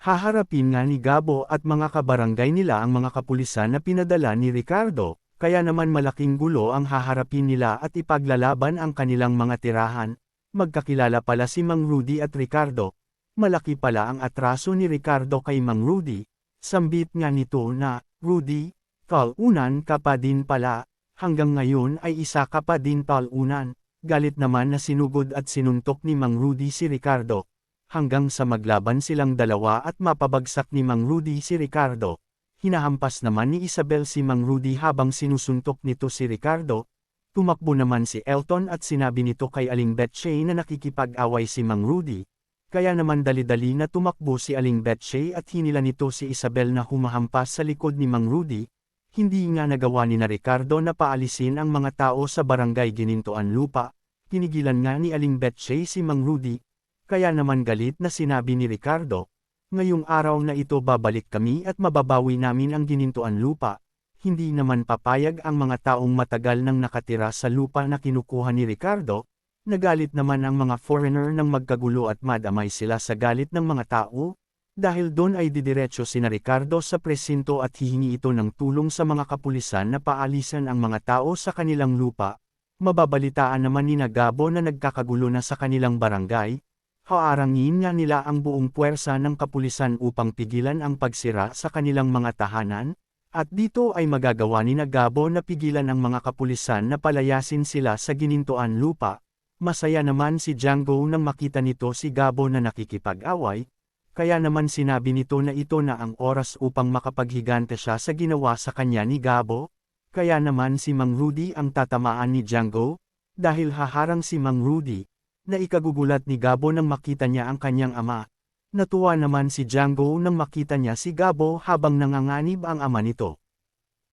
Haharapin nga ni Gabo at mga kabarangay nila ang mga kapulisan na pinadala ni Ricardo, kaya naman malaking gulo ang haharapin nila at ipaglalaban ang kanilang mga tirahan. Magkakilala pala si Mang Rudy at Ricardo. Malaki pala ang atraso ni Ricardo kay Mang Rudy. Sambit nga nito na, "Rudy, talunan ka pa din pala, hanggang ngayon ay isa ka pa din talunan." Galit naman na sinugod at sinuntok ni Mang Rudy si Ricardo. Hanggang sa maglaban silang dalawa at mapabagsak ni Mang Rudy si Ricardo. Hinahampas naman ni Isabel si Mang Rudy habang sinusuntok nito si Ricardo. Tumakbo naman si Elton at sinabi nito kay Aling Betchay na nakikipag-away si Mang Rudy. Kaya naman dali-dali na tumakbo si Aling Betchay at hinila nito si Isabel na humahampas sa likod ni Mang Rudy. Hindi nga nagawa ni na Ricardo na paalisin ang mga tao sa barangay Ginintoan Lupa. Pinigilan nga ni Aling Betchay si Mang Rudy. Kaya naman galit na sinabi ni Ricardo, "Ngayong araw na ito babalik kami at mababawi namin ang Ginintoan Lupa." Hindi naman papayag ang mga taong matagal nang nakatira sa lupa na kinukuha ni Ricardo. Nagalit naman ang mga foreigner nang magkagulo at madamay sila sa galit ng mga tao. Dahil doon ay didiretso sina Ricardo sa presinto at hihingi ito ng tulong sa mga kapulisan na paalisan ang mga tao sa kanilang lupa. Mababalitaan naman ni Gabo na nagkakagulo na sa kanilang barangay. Haarangin nga nila ang buong puwersa ng kapulisan upang pigilan ang pagsira sa kanilang mga tahanan. At dito ay magagawa ni Gabo na pigilan ang mga kapulisan na palayasin sila sa Ginintoan Lupa. Masaya naman si Django nang makita nito si Gabo na nakikipag-away. Kaya naman sinabi nito na ito na ang oras upang makapaghigante siya sa ginawa sa kanya ni Gabo. Kaya naman si Mang Rudy ang tatamaan ni Django. Dahil haharang si Mang Rudy, na ikagugulat ni Gabo nang makita niya ang kanyang ama. Natuwa naman si Django nang makita niya si Gabo habang nanganganib ang ama nito.